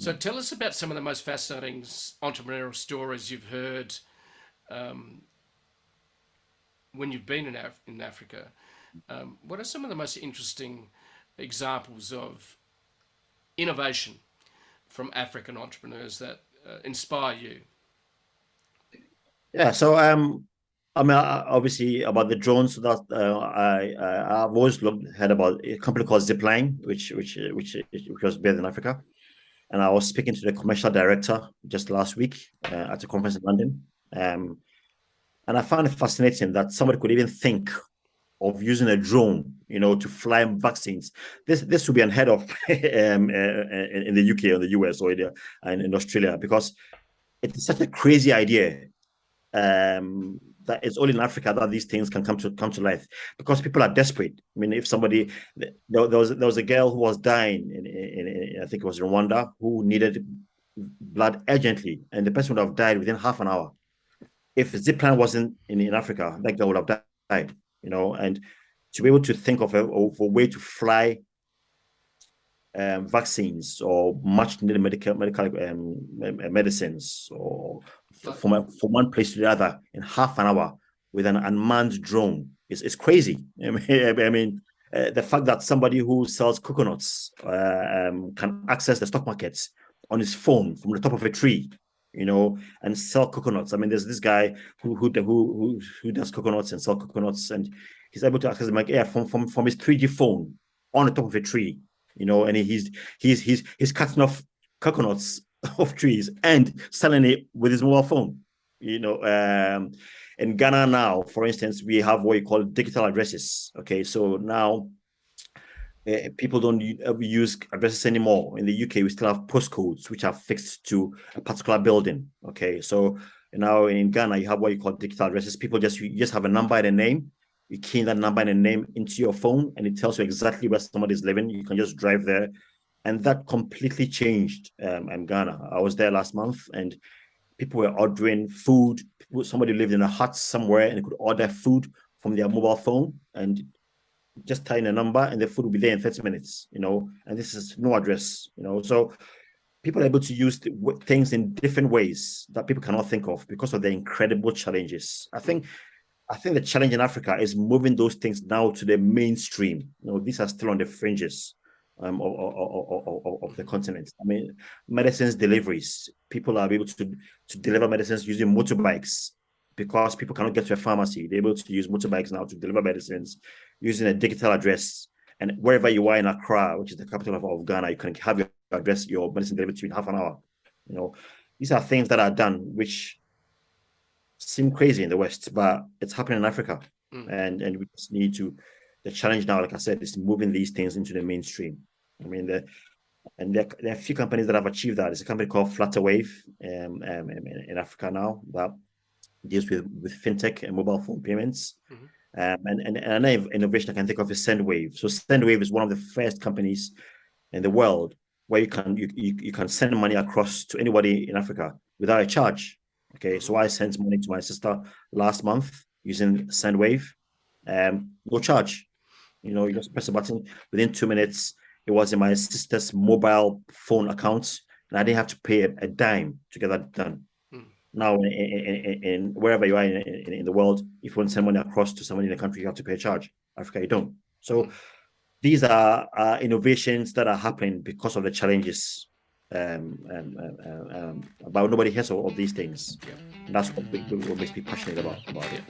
So tell us about some of the most fascinating entrepreneurial stories you've heard um, when you've been in Africa. What are some of the most interesting examples of innovation from African entrepreneurs that inspire you? Yeah, so I mean, obviously about the drones that I've always heard about a company called Zipline, which was based in Africa, and I was speaking to the commercial director just last week at a conference in London, um, and I found it fascinating that somebody could even think of using a drone, to fly vaccines. This would be unheard of in the UK or the US or in Australia, because it's such a crazy idea that it's only in Africa that these things can come to life, because people are desperate. I mean, if somebody there was a girl who was dying in I think it was Rwanda, who needed blood urgently, and the person would have died within half an hour. If Zipline wasn't in Africa, that girl would have died. And to be able to think of a way to fly vaccines or much needed medical medicines, or Like, from one place to the other in half an hour with an unmanned drone is crazy. The fact that somebody who sells coconuts can access the stock markets on his phone from the top of a tree, and sell coconuts. I mean, there's this guy who does coconuts and sell coconuts, and he's able to access them like, yeah, from his 3G phone on the top of a tree, and he's cutting off coconuts off trees and selling it with his mobile phone. In Ghana now, for instance, we have what you call digital addresses. Okay, so now people don't use addresses anymore. In the UK, we still have postcodes which are fixed to a particular building. Okay, so now in Ghana, you have what you call digital addresses. You just have a number and a name. You key in that number and a name into your phone, and it tells you exactly where somebody is living. You can just drive there, and that completely changed Ghana. I was there last month, and people were ordering food. Somebody lived in a hut somewhere and could order food from their mobile phone and just tie in a number, and the food will be there in 30 minutes, and this is no address, So people are able to use things in different ways that people cannot think of because of the incredible challenges. I think the challenge in Africa is moving those things now to the mainstream. These are still on the fringes of the continent. I mean, medicines deliveries. People are able to deliver medicines using motorbikes, because people cannot get to a pharmacy. They're able to use motorbikes now to deliver medicines using a digital address. And wherever you are in Accra, which is the capital of Ghana, you can have your address, your medicine delivered to you in half an hour. These are things that are done which seem crazy in the West, but it's happening in Africa. And we just need to. The challenge now, like I said, is moving these things into the mainstream. I mean, there are a few companies that have achieved that. There's a company called Flutterwave in Africa now that deals with fintech and mobile phone payments. And another innovation I can think of is Sendwave. So Sendwave is one of the first companies in the world where you can send money across to anybody in Africa without a charge. Okay, so I sent money to my sister last month using Sendwave, no charge. You just press a button. Within 2 minutes, it was in my sister's mobile phone account, and I didn't have to pay a dime to get that done. Now, in wherever you are in the world, if you want to send money across to somebody in the country, you have to pay a charge. Africa, you don't. So these are innovations that are happening because of the challenges. But nobody hears of these things. Yeah. And that's what makes me passionate about it.